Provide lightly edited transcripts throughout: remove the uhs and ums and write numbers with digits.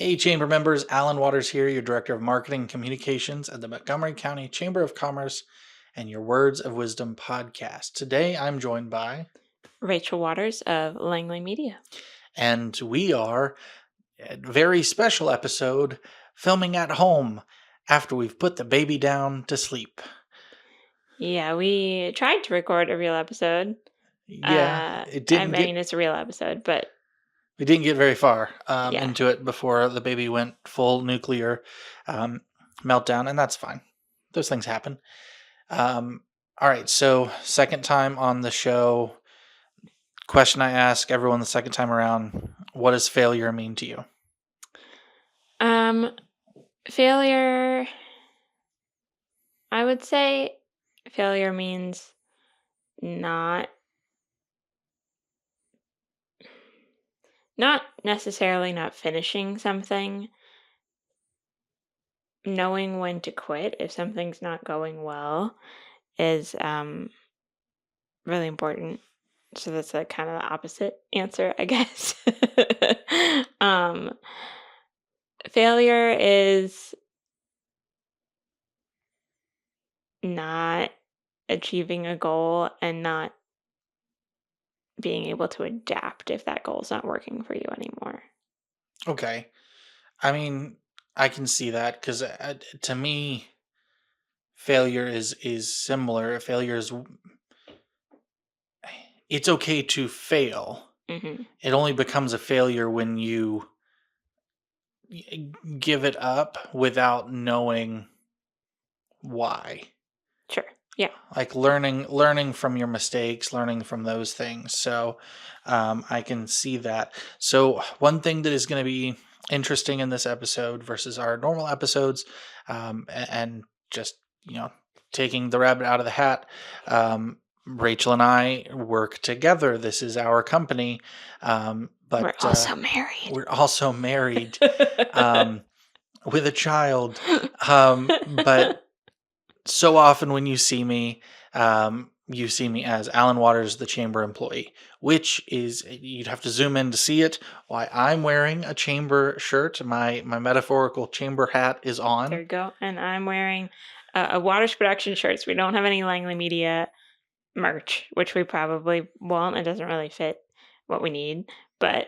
Hey, Chamber members, Alan Waters here, your Director of Marketing and Communications at the Montgomery County Chamber of Commerce and your Words of Wisdom podcast. Today I'm joined by, Rachel Waters of Langley Media. and we are a very special episode filming at home after we've put the baby down to sleep. Yeah, we tried to record a real episode. Yeah, It's a real episode, but we didn't get very far Yeah. into it before the baby went full nuclear meltdown, and that's fine. Those things happen. All right, so second time on the show. Question I ask everyone the second time around: what does failure mean to you? Failure, I would say failure means not necessarily not finishing something, knowing when to quit if something's not going well is really important. So that's kind of the opposite answer, I guess. Failure is not achieving a goal and not being able to adapt if that goal is not working for you anymore. Okay. I mean, I can see that because to me, failure is similar. Failure is it's okay to fail. Mm-hmm. It only becomes a failure when you give it up without knowing why. Sure. Yeah. Like learning from your mistakes, learning from those things. So I can see that. So one thing that is going to be interesting in this episode versus our normal episodes, and just taking the rabbit out of the hat, Rachel and I work together. This is our company, but we're also married. We're also married with a child, but so often when you see me as Alan Waters, the chamber employee, which is, you'd have to zoom in to see it. Why I'm wearing a chamber shirt. My metaphorical chamber hat is on. There you go. And I'm wearing a Waters Production shirts. We don't have any Langley Media merch, which we probably won't. It doesn't really fit what we need, but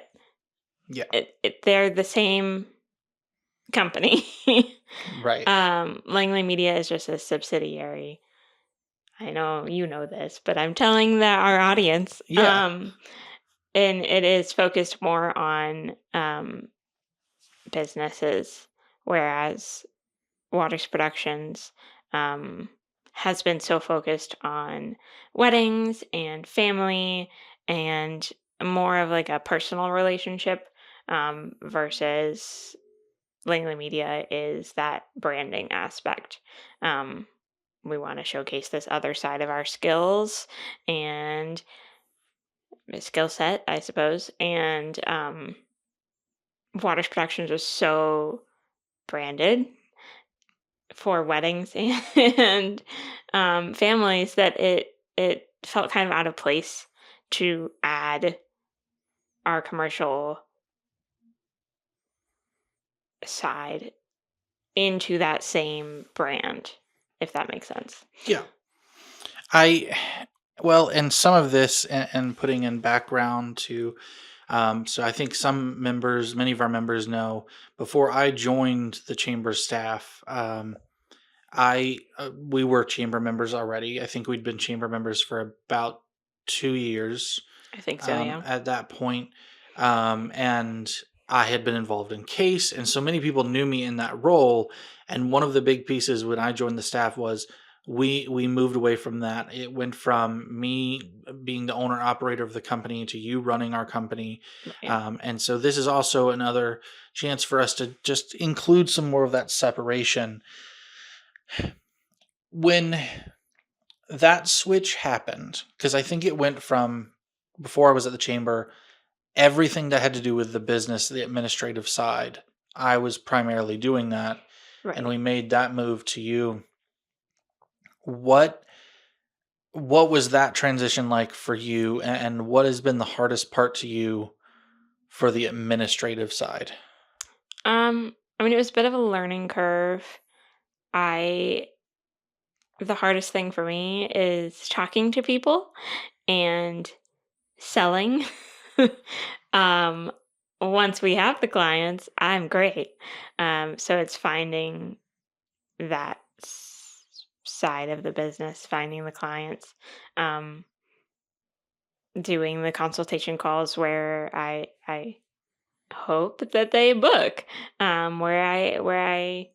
yeah, they're the same company. Right. Langley Media is just a subsidiary. I know you know this, but I'm telling our audience. Yeah. And it is focused more on businesses, whereas Waters Productions has been so focused on weddings and family and more of like a personal relationship versus Langley Media is that branding aspect. We want to showcase this other side of our skills and skill set, I suppose. And Waters Productions was so branded for weddings and families that it felt kind of out of place to add our commercial side into that same brand, if that makes sense. Yeah. And some of this, and putting in background to, so I think many of our members know, before I joined the chamber staff, we were chamber members already. I think we'd been chamber members for about 2 years. I think so, yeah. At that point, and I had been involved in case, and so many people knew me in that role. And one of the big pieces when I joined the staff was we moved away from that. It went from me being the owner operator of the company to you running our company. Yeah. And so this is also another chance for us to just include some more of that separation. When that switch happened, because I think it went from, before I was at the chamber, everything that had to do with the business, the administrative side, I was primarily doing that. Right. And we made that move to you. What was that transition like for you, and what has been the hardest part to you for the administrative side? I mean, it was a bit of a learning curve. I The hardest thing for me is talking to people and selling. um, Once we have the clients, I'm great. So it's finding that side of the business, finding the clients, um, doing the consultation calls where I hope that they book, where I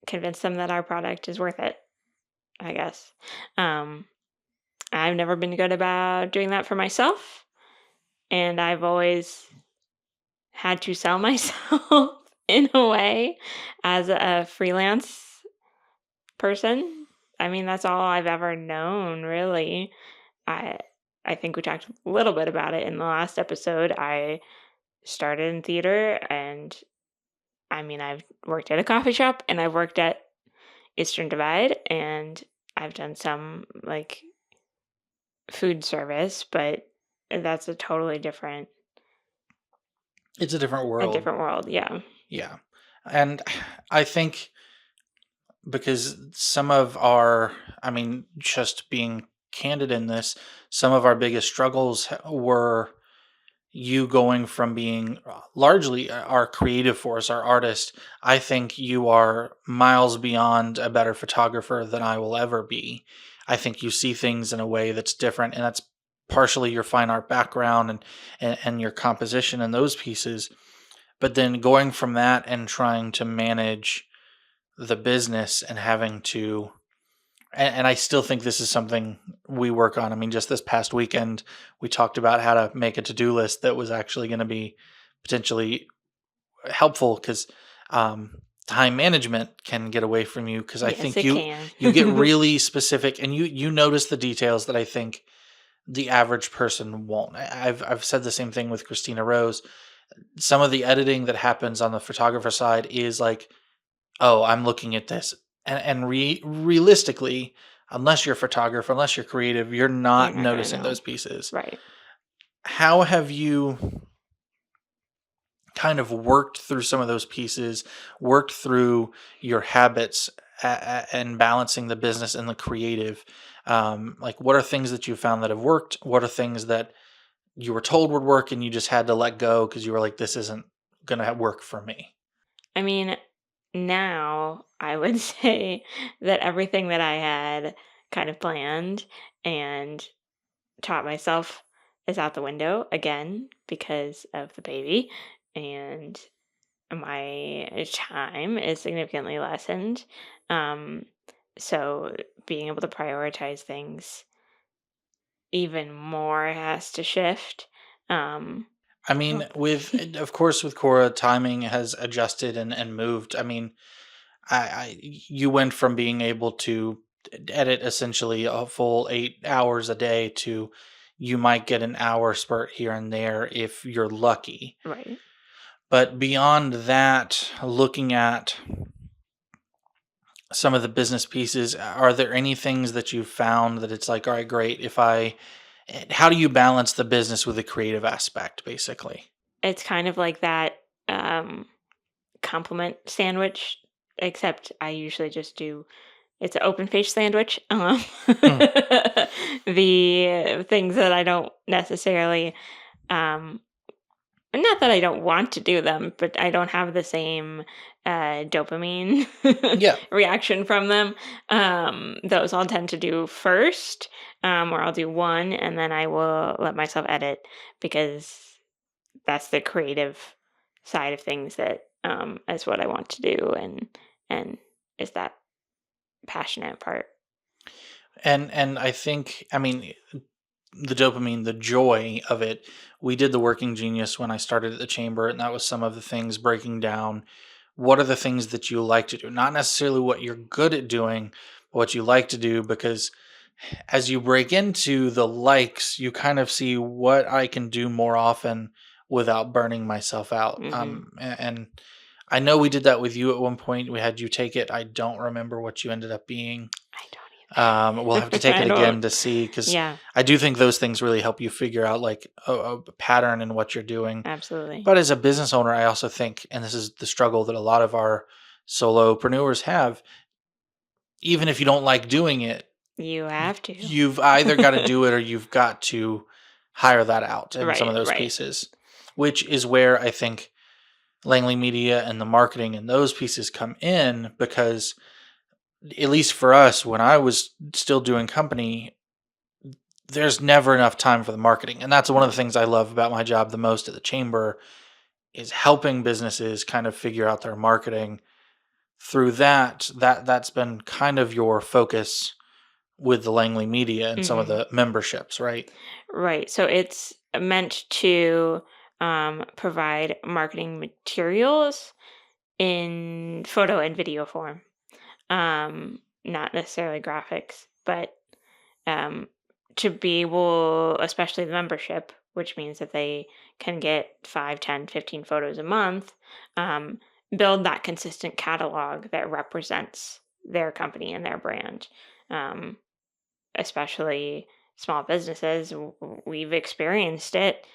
convince them that our product is worth it, I guess. Um, I've never been good about doing that for myself, and I've always had to sell myself in a way as a freelance person. I mean, that's all I've ever known, really. I I think we talked a little bit about it in the last episode. I started in theater, and I mean, I've worked at a coffee shop and I've worked at Eastern Divide, and I've done some like food service, but that's It's a different a world. different world. Yeah. Yeah. And I think because some of our, I mean, just being candid in this, some of our biggest struggles were you going from being largely our creative force, our artist. I think you are miles beyond a better photographer than I will ever be. I think you see things in a way that's different, and that's partially your fine art background and your composition and those pieces. But then going from that and trying to manage the business and having to and I still think this is something we work on. I mean, just this past weekend, we talked about how to make a to-do list that was actually going to be potentially helpful because time management can get away from you. Because I Yes, think it can. you get really specific, and you notice the details that I think the average person won't. I've said the same thing with Christina Rose. Some of the editing that happens on the photographer side is like, oh, I'm looking at this. And realistically, unless you're a photographer, unless you're creative, you're You're not not gonna noticing know. those pieces. Right. How have you kind of worked through some of those pieces, worked through your habits and balancing the business and the creative? Like, what are things that you found that have worked? What are things that you were told would work and you just had to let go because you were like, this isn't going to work for me? I mean, now I would say that everything that I had kind of planned and taught myself is out the window again because of the baby, and my time is significantly lessened. Um, so being able to prioritize things even more has to shift. Um, I mean, of course, with Cora, timing has adjusted and moved. I mean, you went from being able to edit essentially a full 8 hours a day to you might get an hour spurt here and there if you're lucky. right. But beyond that, looking at some of the business pieces, are there any things that you've found that it's like, all right, great. How do you balance the business with the creative aspect, basically? It's kind of like that um, compliment sandwich, except I usually just do it's an open face sandwich. Hmm. The things that I don't necessarily um, not that I don't want to do them, but I don't have the same dopamine Yeah. reaction from them. Those I'll tend to do first, or I'll do one and then I will let myself edit because that's the creative side of things that is what I want to do, and is that passionate part. And I think, I mean, the dopamine, the joy of it. We did the Working Genius when I started at the chamber, and that was some of the things breaking down. What are the things that you like to do? Not necessarily what you're good at doing, but what you like to do, because as you break into the likes, you kind of see what I can do more often without burning myself out. Hmm. And I know we did that with you at one point. We had you take it. I don't remember what you ended up being. I don't We'll have to take it I again don't. to see, because Yeah, I do think those things really help you figure out like a pattern in what you're doing. absolutely. But as a business owner, I also think, and this is the struggle that a lot of our solopreneurs have, even if you don't like doing it, You have to. you've either got to do it or you've got to hire that out in some of Right, those right. pieces, which is where I think Langley Media and the marketing and those pieces come in, because at least for us, when I was still doing company, there's never enough time for the marketing. And that's one of the things I love about my job the most at the chamber, is helping businesses kind of figure out their marketing through that's been kind of your focus with the Langley Media and some of Mhm. the memberships, right? Right. So it's meant to provide marketing materials in photo and video form. Not necessarily graphics, but um, to be able, especially the membership, which means that they can get 5, 10, 15 photos a month, um, build that consistent catalog that represents their company and their brand. Um, Especially small businesses, we've experienced it.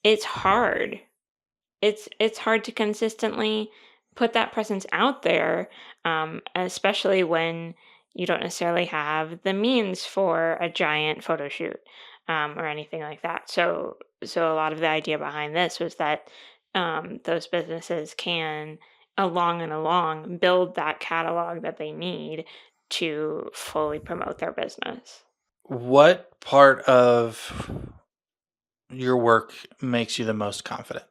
It's hard. It's hard to consistently put that presence out there, especially when you don't necessarily have the means for a giant photo shoot, or anything like that. So a lot of the idea behind this was that those businesses can, along and along, build that catalog that they need to fully promote their business. What part of your work makes you the most confident?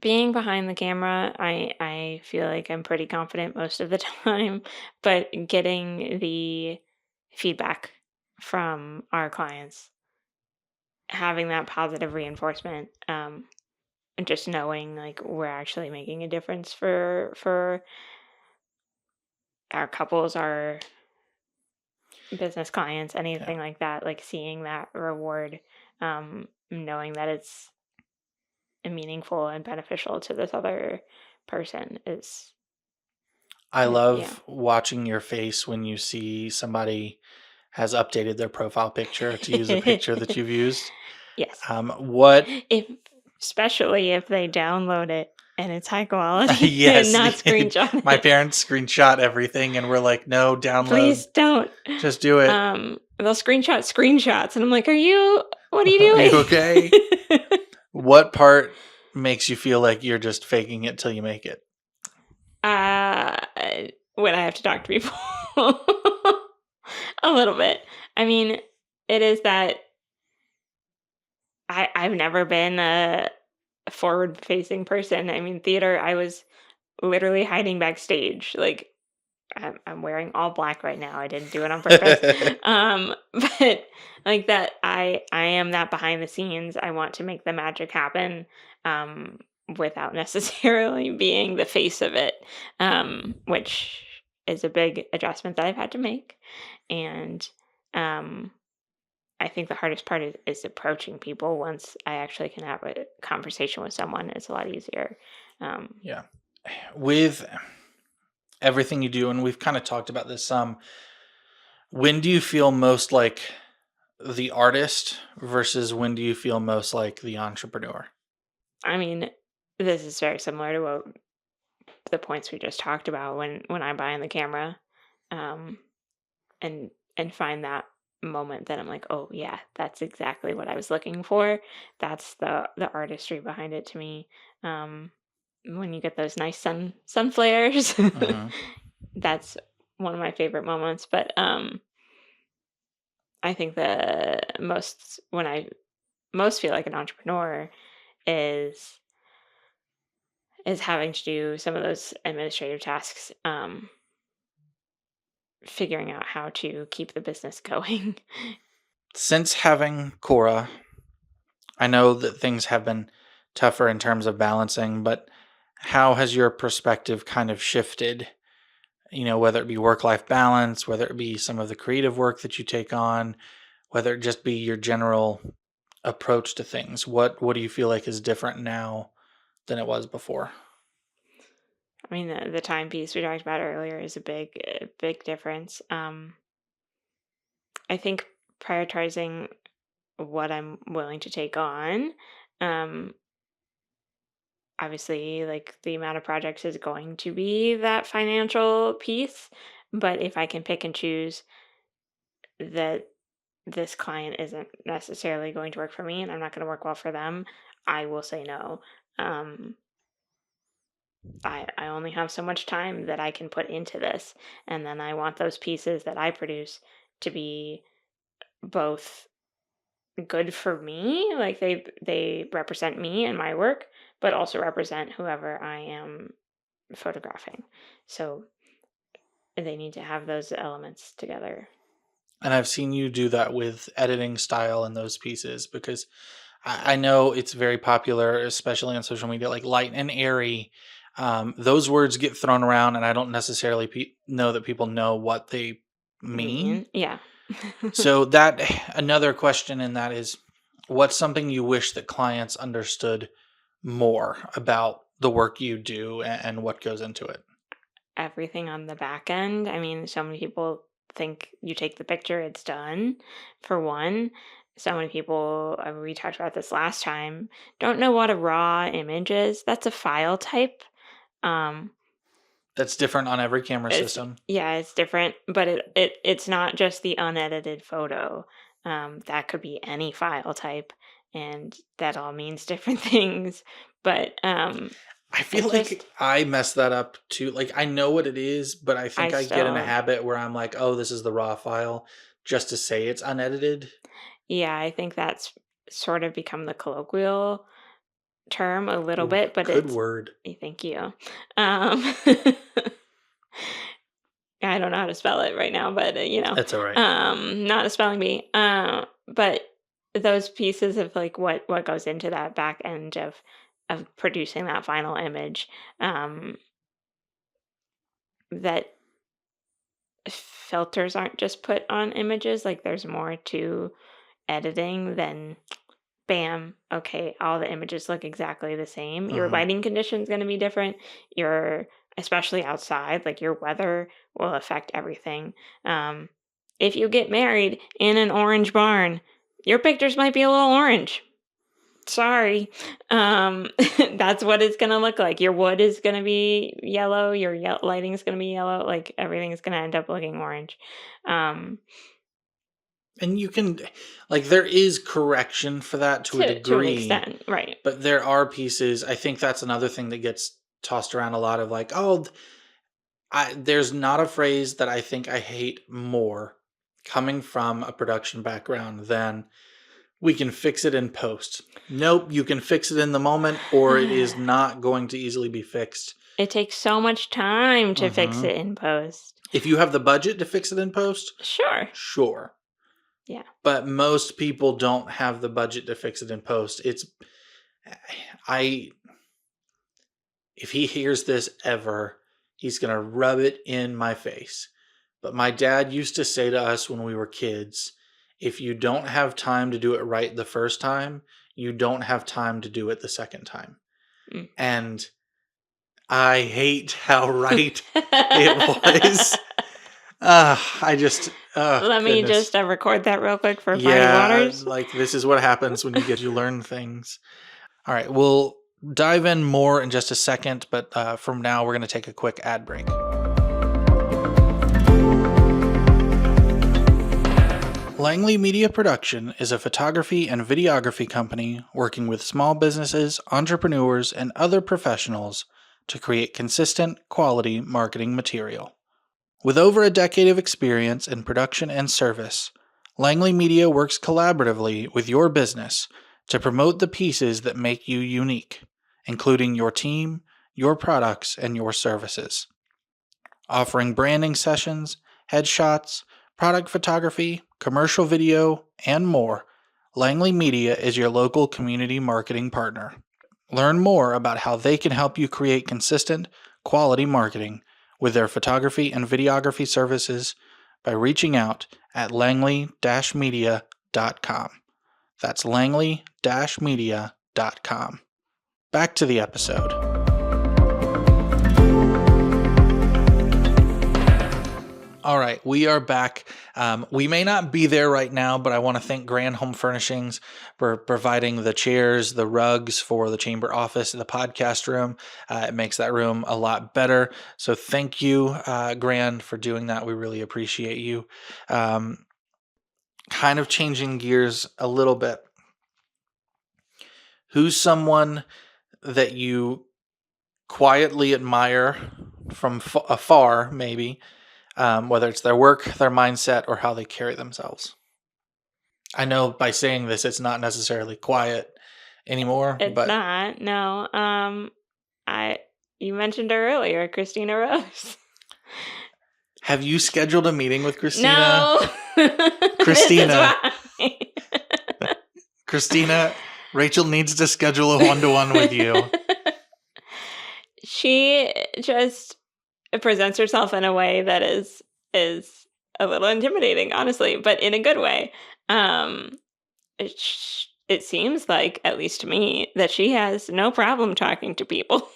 Being behind the camera, I feel like I'm pretty confident most of the time, but getting the feedback from our clients, having that positive reinforcement, and just knowing like we're actually making a difference for our couples, our business clients, Yeah. anything like that, like seeing that reward, knowing that it's meaningful and beneficial to this other person is, I yeah. love watching your face when you see somebody has updated their profile picture to use a picture that you've used. Yes. What If especially if they download it and it's high quality and Yes, not screenshot my it. parents screenshot everything and we're like, "No, download. Please don't. Just do it. They'll screenshot screenshots, and I'm like, what are Are you you okay?" doing?" What part makes you feel like you're just faking it till you make it? Uh, when I have to talk to people. A little bit. I mean, it is that I've never been a forward-facing person. I mean, theater, I was literally hiding backstage, like, I'm wearing all black right now. I didn't do it on purpose. But like that, I am that behind the scenes. I want to make the magic happen, um, without necessarily being the face of it, which is a big adjustment that I've had to make. And um, I think the hardest part is approaching people. Once I actually can have a conversation with someone, it's a lot easier. Um, Yeah. With everything you do, and we've kind of talked about this some, when do you feel most like the artist versus when do you feel most like the entrepreneur? I mean, this is very similar to what the points we just talked about when I'm behind the camera, um, and find that moment that I'm like, oh yeah, that's exactly what I was looking for. That's the artistry behind it to me. Um, when you get those nice sun flares, Mhm. that's one of my favorite moments. But I think the most when I most feel like an entrepreneur is having to do some of those administrative tasks, figuring out how to keep the business going. Since having Cora, I know that things have been tougher in terms of balancing, but how has your perspective kind of shifted? Whether it be work life balance, whether it be some of the creative work that you take on, whether it just be your general approach to things. What do you feel like is different now than it was before? I mean, the timepiece we talked about earlier is a big difference. I think prioritizing what I'm willing to take on, um, obviously, like, the amount of projects is going to be that financial piece, but if I can pick and choose that this client isn't necessarily going to work for me and I'm not going to work well for them, I will say no. Um, I only have so much time that I can put into this. And then I want those pieces that I produce to be both good for me, like they represent me and my work, but also represent whoever I am photographing. So they need to have those elements together. And I've seen you do that with editing style in those pieces because I know it's very popular, especially on social media, like light and airy. Those words get thrown around, and I don't necessarily know that people know what they mean. Mean, yeah. So that another question in that is, what's something you wish that clients understood more about the work you do and what goes into it? Everything on the back end. I mean, so many people think you take the picture, it's done, for one. So many people, we talked about this last time, don't know what a raw image is. That's a file type. Um, That's different on every camera it's system. yeah, it's different, but it's not just the unedited photo. That could be any file type, and that all means different things. But I it feel like just I mess that up too. Like I know what it is, but I I think I get in a still habit where I'm like, "Oh, this is the raw file," just to say it's unedited. yeah, I think that's sort of become the colloquial term a little Ooh, bit, but good it's word. thank you. Um, I don't know how to spell it right now, but That's all right. not a spelling bee. But those pieces of like what goes into that back end of producing that final image, um, that filters aren't just put on images. Like there's more to editing than bam, okay, all the images look exactly the same. Your Mhm. lighting condition is going to be different. Your especially outside, like your weather will affect everything. Um, if you get married in an orange barn, your pictures might be a little orange. Sorry. That's what it's going to look like. Your wood is going to be yellow. Your lighting is going to be yellow. Like everything is going to end up looking orange. Um, And you can like there is correction for that to a to an degree, extent, right? but there are pieces. I think that's another thing that gets tossed around a lot of like, "Oh, there's not a phrase that I think I hate more coming from a production background than we can fix it in post." Nope, you can fix it in the moment or it is not going to easily be fixed. It takes so much time to fix Mhm. it in post. If you have the budget to fix it in post, Sure. sure. Yeah. But most people don't have the budget to fix it in post. I if he hears this ever, he's going to rub it in my face. But my dad used to say to us when we were kids, if you don't have time to do it right the first time, you don't have time to do it the second time. Mm. And I hate how right it was. I just, Let me goodness. just record that real quick for Fine Yeah, Waters. like this is what happens when you learn things. All right, we'll dive in more in just a second, but from now we're going to take a quick ad break. Langley Media Production is a photography and videography company working with small businesses, entrepreneurs, and other professionals to create consistent, quality marketing material. With over a decade of experience in production and service, Langley Media works collaboratively with your business to promote the pieces that make you unique, including your team, your products, and your services. Offering branding sessions, headshots, product photography, commercial video, and more, Langley Media is your local community marketing partner. Learn more about how they can help you create consistent, quality marketing with their photography and videography services by reaching out at langley-media.com. That's langley-media.com. Back to the episode. All right. right, we are back. We may not be there right now, but I want to thank Grand Home Furnishings for providing the chairs, the rugs for the chamber office, and the podcast room. It makes that room a lot better. So thank you, Grand, for doing that. We really appreciate you. Um, Kind of changing gears a little bit. Who's someone that you quietly admire from afar, maybe, whether it's their work, their mindset, or how they carry themselves? I know by saying this, it's not necessarily quiet anymore, It's but not, no. I you mentioned her earlier, Christina Rose. have you scheduled a meeting with Christina? No. This is Christina, why. Christina, Rachel needs to schedule a one-to-one with you. She just presents herself in a way that is a little intimidating, honestly, but in a good way. Um, it seems like, at least to me, that she has no problem talking to people.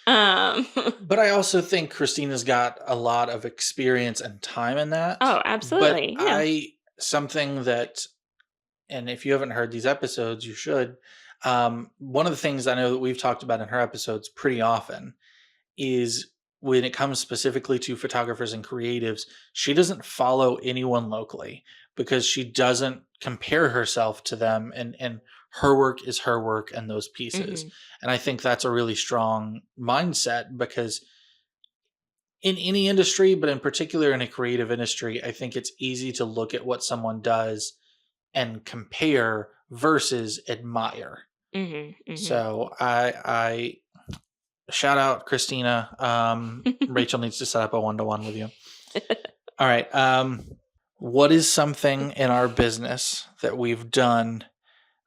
um, But I also think Christina's got a lot of experience and time in that. oh, But absolutely, yeah. something that, and if you haven't heard these episodes, you should. One of the things I know that we've talked about in her episodes pretty often is when it comes specifically to photographers and creatives, she doesn't follow anyone locally because she doesn't compare herself to them, and her work is her work and those pieces. Hmm. And I think that's a really strong mindset because in any industry, but in particular in a creative industry, I think it's easy to look at what someone does and compare versus admire. Hmm. Hmm. So I shout out Christina. Rachel needs to set up a one-to-one with you. All right. What is something in our business that we've done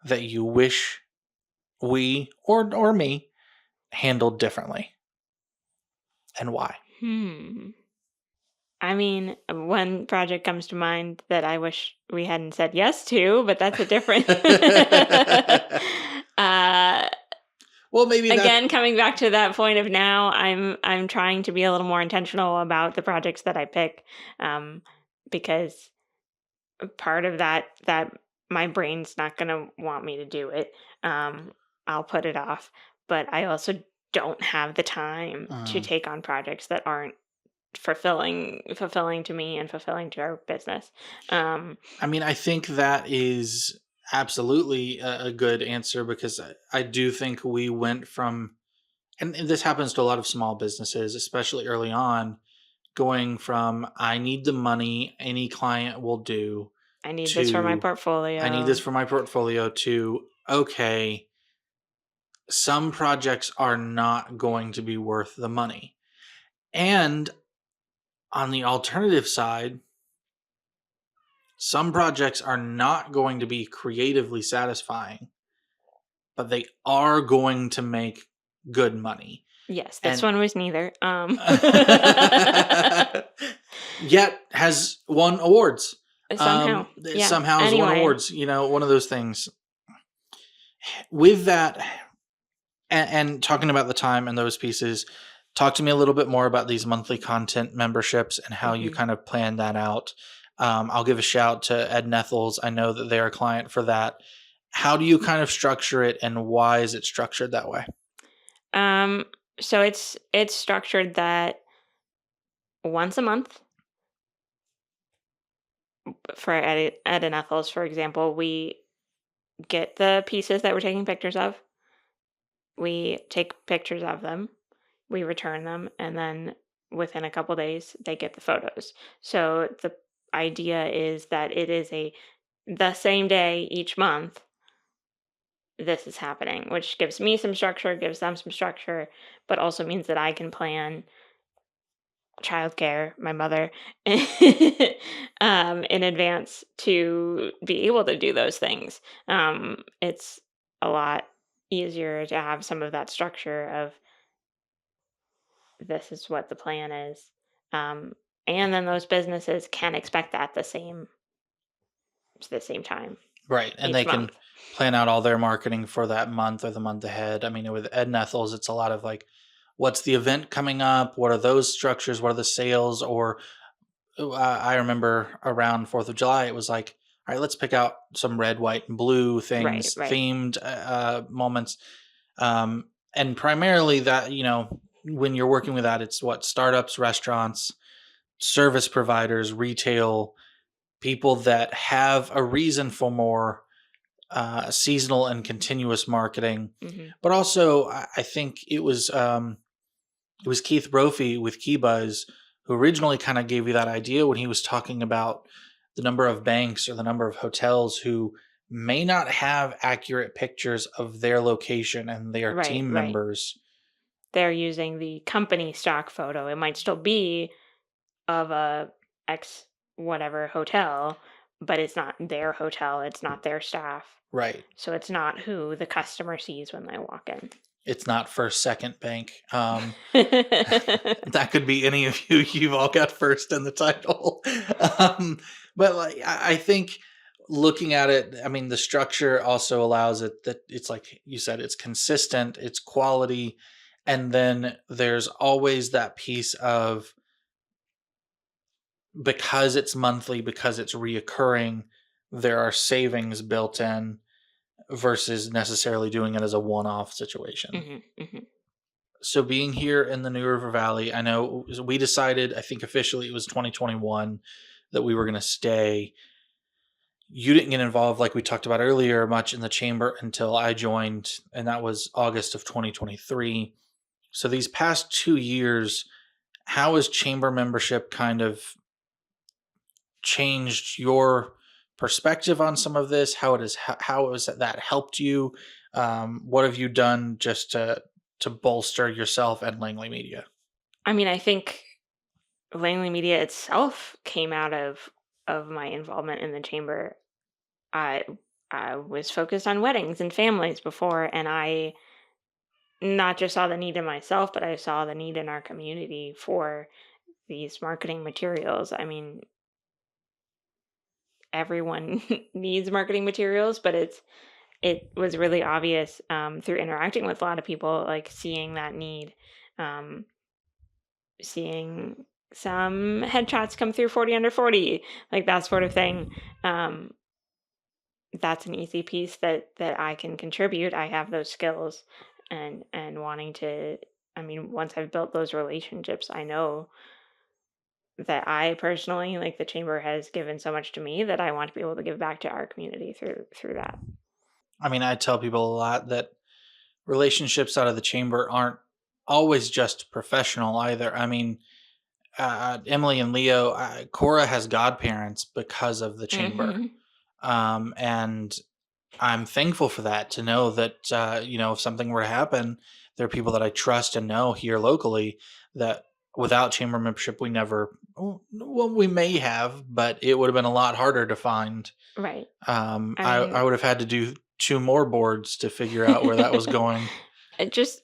that you wish we or me handled differently, and why? I mean, one project comes to mind that I wish we hadn't said yes to, but that's a different. uh, Well, maybe that. Again, coming back to that point of now, I'm trying to be a little more intentional about the projects that I pick, because part of that my brain's not gonna want me to do it. I'll put it off, but I also don't have the time to Mm, take on projects that aren't fulfilling to me and fulfilling to our business. Um, I mean, I think that is absolutely a good answer because I do think we went from, and this happens to a lot of small businesses, especially early on, going from I need the money any client will do I need this for my to I need this portfolio. for my portfolio to okay, some projects are not going to be worth the money. And on the alternative side, some projects are not going to be creatively satisfying, but they are going to make good money. Yes, this And one was neither. yet has won awards. Somehow, yeah. Somehow has won Anyway, awards. You know, one of those things. With that, and talking about the time and those pieces, talk to me a little bit more about these monthly content memberships and how you mhm. kind of plan that out. I'll give a shout to Ed Nethels. I know that they're a client for that. How do you kind of structure it, and why is it structured that way? Um, so it's structured that once a month for Ed and Ethel's, for example, we get the pieces that we're taking pictures of. We take pictures of them, we return them, and then within a couple days they get the photos. So the idea is that it is the same day each month this is happening, which gives me some structure, gives them some structure, but also means that I can plan childcare, my mother, in advance to be able to do those things. It's a lot easier to have some of that structure of this is what the plan is. Um, and then those businesses can expect that the same time Right. And they each can month. plan out all their marketing for that month or the month ahead. I mean, with Ed Nethels, it's a lot of like, what's the event coming up? What are those structures? What are the sales? Or I remember around 4th of July, it was like, all right, let's pick out some red, white, and blue Right, things, right. themed moments. Um, and primarily that, when you're working with that, it's what startups, restaurants, service providers, retail, people that have a reason for more seasonal and continuous marketing. Mhm. But also, I think it was Keith Brophy with Keybuzz who originally kind of gave you that idea when he was talking about the number of banks or the number of hotels who may not have accurate pictures of their location and their Right, team right. members. They're using the company stock photo. It might still be of a X whatever hotel, but it's not their hotel, it's not their staff. Right. So it's not who the customer sees when they walk in. It's not first, second bank. That could be any of you. You've all got first in the title. um, but like, I think looking at it, I mean, the structure also allows it that it's like you said, it's consistent, it's quality, and then there's always that piece of because it's monthly, because it's reoccurring, there are savings built in versus necessarily doing it as a one-off situation. Mhm, mhm. So being here in the New River Valley, I know we decided, I think officially it was 2021 that we were going to stay. You didn't get involved like we talked about earlier much in the chamber until I joined, and that was August of 2023. So these past 2 years, how has chamber membership kind of changed your perspective on some of this? How has that helped you? What have you done just to bolster yourself and Langley Media? I mean, I think Langley Media itself came out of my involvement in the chamber. I I was focused on weddings and families before, and I not just saw the need in myself, but I saw the need in our community for these marketing materials. I mean, everyone needs marketing materials, but it was really obvious through interacting with a lot of people, like seeing that need, um, seeing some headshots come through 40 under 40, like that sort of thing. Um, that's an easy piece that I can contribute. I have those skills, and wanting to. I mean, once I've built those relationships, I know that I personally, like the chamber, has given so much to me that I want to be able to give back to our community through that. I mean, I tell people a lot that relationships out of the chamber aren't always just professional either. I mean, Emily and Leo, Cora has godparents because of the chamber. Hmm. And I'm thankful for that to know that, if something were to happen, there are people that I trust and know here locally that without chamber membership, we never, well, we may have, but it would have been a lot harder to find. Right. I I mean, would have had to do two more boards to figure out where that was going. just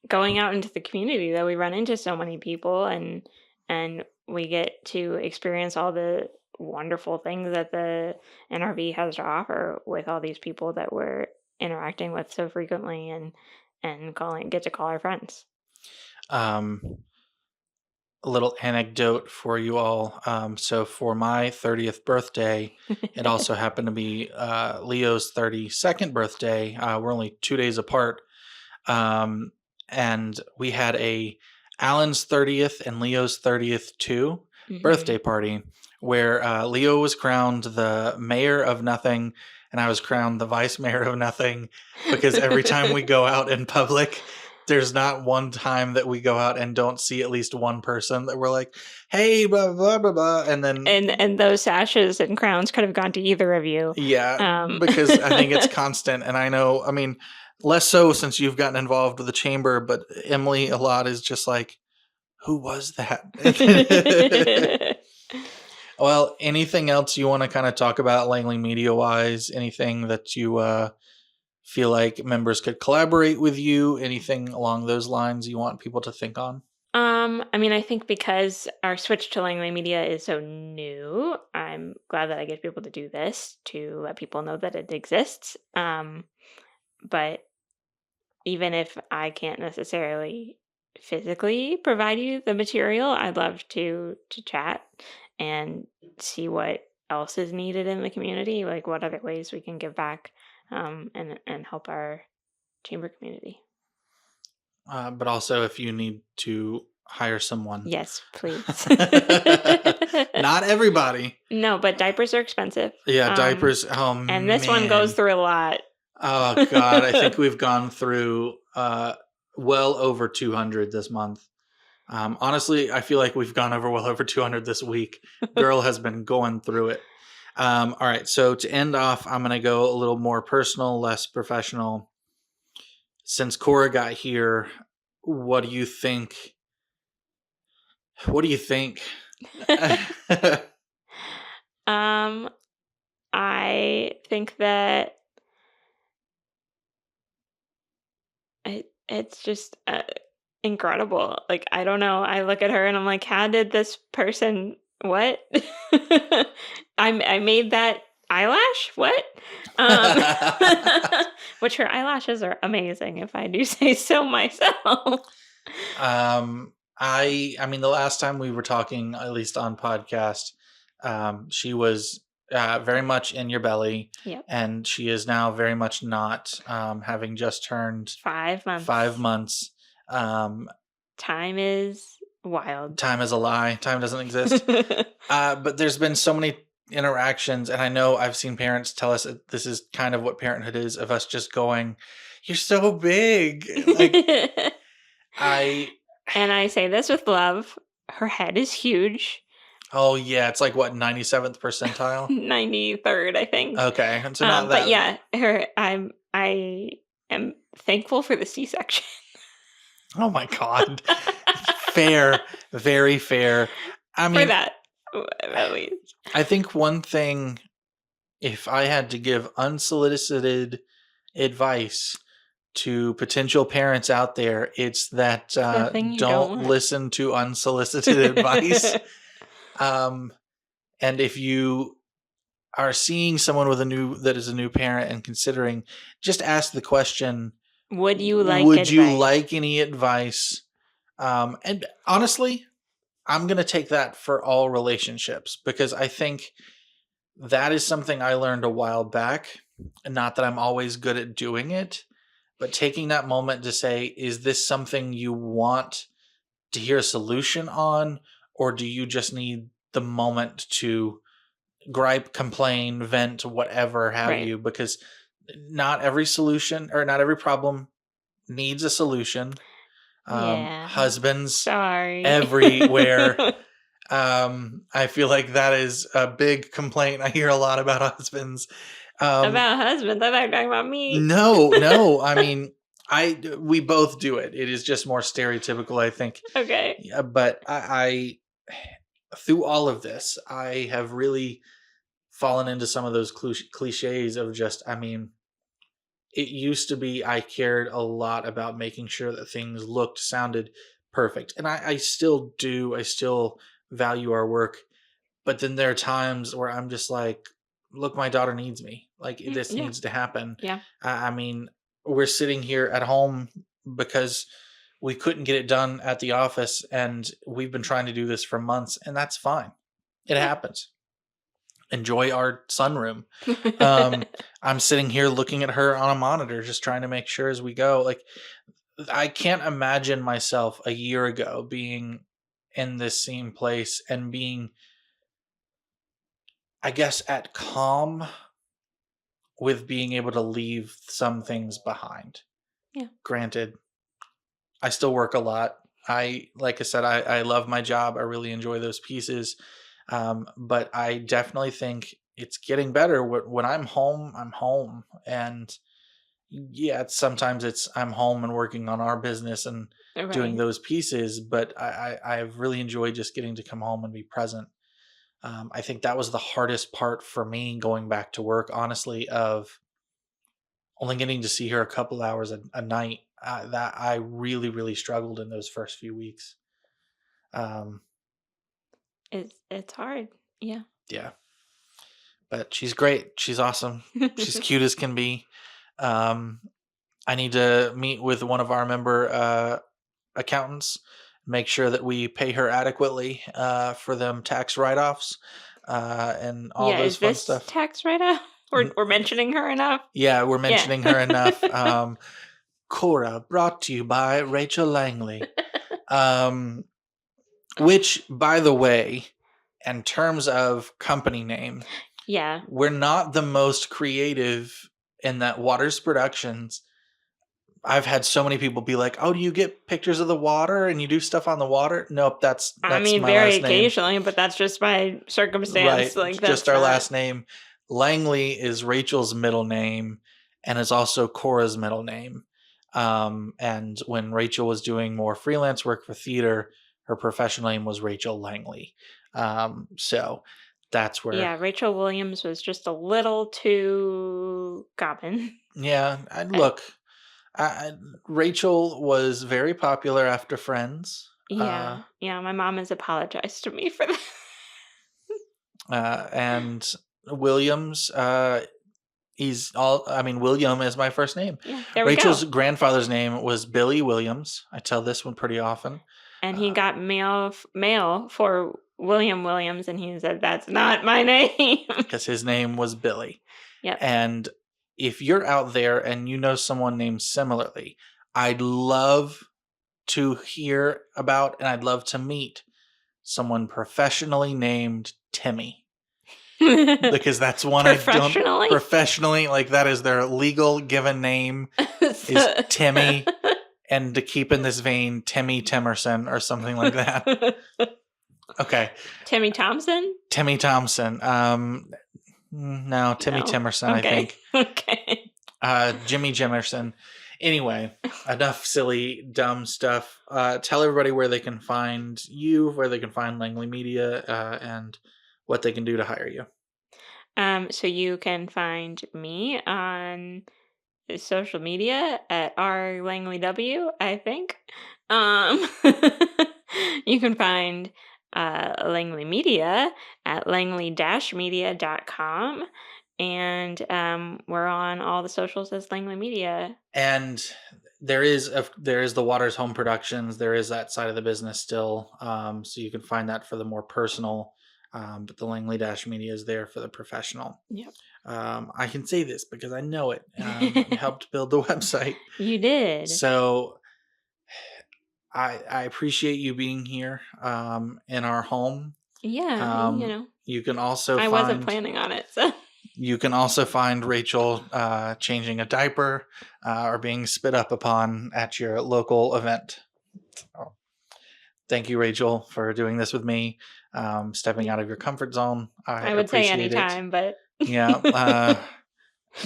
going out into the community, though, we run into so many people, and we get to experience all the wonderful things that the NRV has to offer with all these people that we're interacting with so frequently, and calling get to call our friends. Um, a little anecdote for you all. So for my 30th birthday, it also happened to be Leo's 32nd birthday. We're only 2 days apart. Um, and we had a Alan's 30th and Leo's 30th too birthday Hmm. party where Leo was crowned the mayor of nothing and I was crowned the vice mayor of nothing because every time we go out in public, there's not one time that we go out and don't see at least one person that we're like, hey, blah, blah, blah, blah. And then, And those sashes and crowns could have gone to either of you. yeah, Um, because I think it's constant. And I know, I mean, less so since you've gotten involved with the chamber, but Emily a lot is just like, who was that? Well, anything else you want to kind of talk about Langley Media wise? Anything that you feel like members could collaborate with you? Anything along those lines you want people to think on? I mean, I think because our switch to Langley Media is so new, I'm glad that I get people to do this to let people know that it exists. But even if I can't necessarily physically provide you the material, I'd love to chat and see what else is needed in the community, like what other ways we can give back, and help our chamber community. But also, if you need to hire someone, Yes, please. not everybody. No, but diapers are expensive. Yeah, diapers. Oh And this one goes man. through a lot. Oh god, I think we've gone through well over 200 this month. Honestly, I feel like we've gone over well over 200 this week. Girl has been going through it. All right, so to end off, I'm going to go a little more personal, less professional. Since Cora got here, what do you think? What do you think? I think that it's just incredible. Like, I don't know. I look at her and I'm like, how did this person what? I made that eyelash? What? Um which her eyelashes are amazing if I do say so myself. I mean, the last time we were talking, at least on podcast, she was very much in your belly, Yep. and she is now very much not, having just turned 5 months. 5 months. Time is wild. Time is a lie. Time doesn't exist. But there's been so many interactions, and I know I've seen parents tell us that this is kind of what parenthood is, of us just going, "You're so big." Like, And I say this with love. Her head is huge. oh yeah, it's like what, 97th percentile? 93rd, I think. Okay, so not that. But yeah, I am thankful for the C-section. Oh my god. Fair, very fair. I mean, For that, at least. I think one thing, if I had to give unsolicited advice to potential parents out there, it's that The thing you don't don't want. listen to unsolicited advice. And if you are seeing someone that is a new parent and considering, just ask the question, Would you like would advice? you like any advice? And honestly, I'm going to take that for all relationships, because I think that is something I learned a while back. And not that I'm always good at doing it, but taking that moment to say, is this something you want to hear a solution on? Or do you just need the moment to gripe, complain, vent, whatever have Right. you? Because not every solution or not every problem needs a solution. Yeah. Husbands Sorry. everywhere. I feel like that is a big complaint I hear a lot about husbands. About husbands? I thought you were talking about me. No. I mean, we both do it. It is just more stereotypical, I think. Okay. Yeah, but I through all of this, I have really fallen into some of those cliches of just, I mean, it used to be I cared a lot about making sure that things looked, sounded perfect. And I still do. I still value our work. But then there are times where I'm just like, look, my daughter needs me. Like, this Yeah. needs to happen. Yeah. I mean, we're sitting here at home because we couldn't get it done at the office, and we've been trying to do this for months, and that's fine. It happens. Enjoy our sunroom. I'm sitting here looking at her on a monitor, just trying to make sure as we go. Like, I can't imagine myself a year ago being in this same place and being, I guess, at calm with being able to leave some things behind. Yeah. Granted, I still work a lot. Like I said, I love my job. I really enjoy those pieces. But I definitely think it's getting better. When I'm home, I'm home. And yeah, sometimes it's I'm home and working on our business and doing Right. those pieces. But I've really enjoyed just getting to come home and be present. I think that was the hardest part for me going back to work, honestly, of only getting to see her a couple hours a night. That I really, really struggled in those first few weeks. Um, It's hard. Yeah. yeah, but she's great. She's awesome. She's cute as can be. I need to meet with one of our member accountants make sure that we pay her adequately for them tax write-offs and all Yeah, those is fun this stuff. tax write-off? We're mentioning her enough? Yeah, we're Yeah. mentioning her enough. Cora, brought to you by Rachel Langley. Which, by the way, in terms of company name, Yeah. we're not the most creative in that Waters Productions. I've had so many people be like, "Oh, do you get pictures of the water and you do stuff on the water?" Nope, that's I mean, my very last name. occasionally, but that's just by Right, circumstance, it's like, just that's our not last name. Langley is Rachel's middle name and is also Cora's middle name. And when Rachel was doing more freelance work for theater, her professional name was Rachel Langley. So that's where, Yeah, Rachel Williams was just a little too common. yeah, I look, Rachel was very popular after Friends. Yeah, yeah, my mom has apologized to me for that. And Williams, William is my first name. Yeah, there we Rachel's go. grandfather's name was Billy Williams. I tell this one pretty often And he got mail for William Williams, and he said, "That's not my name." because his name was Billy. Yep. And if you're out there and you know someone named similarly, I'd love to hear about and I'd love to meet someone professionally named Timmy. Because that's one I don't Professionally? professionally, like, that is their legal given name is Timmy. And to keep in this vein, Timmy Timerson or something like that. Okay. Timmy Thompson? Timmy Thompson. No, Timmy No. Timerson, I Okay. think. Okay. Jimmy Jimerson. Anyway, enough silly, dumb stuff. Tell everybody where they can find you, where they can find Langley Media, and what they can do to hire you. So you can find me on social media at R Langley W, I think. You can find Langley Media at langley-media.com. And we're on all the socials as Langley Media. And there is the Waters Home Productions. There is that side of the business still, so you can find that for the more personal. But the Langley Media is there for the professional. Yep. I can say this because I know it. You helped build the website. You did. So I appreciate you being here in our home. Yeah, You can also I wasn't planning on it, so. You can also find Rachel changing a diaper or being spit up upon at your local event. So, thank you, Rachel, for doing this with me, stepping out of your comfort zone. I would say appreciate anytime, but Yeah,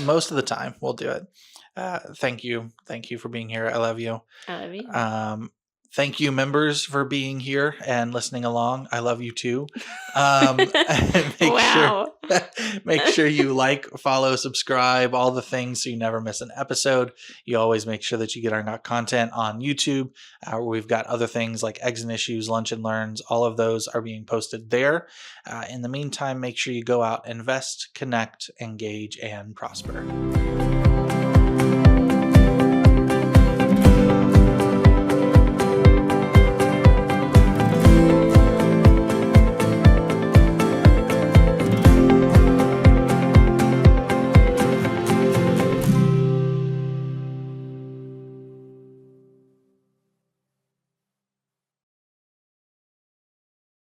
most of the time we'll do it. Thank you for being here. I love you. I love you. Thank you, members, for being here and listening along. I love you too. Wow. Make sure you like, follow, subscribe, all the things so you never miss an episode. You always make sure that you get our content on YouTube. We've got other things like Eggs and Issues, Lunch and Learns. All of those are being posted there. In the meantime, make sure you go out, invest, connect, engage, and prosper.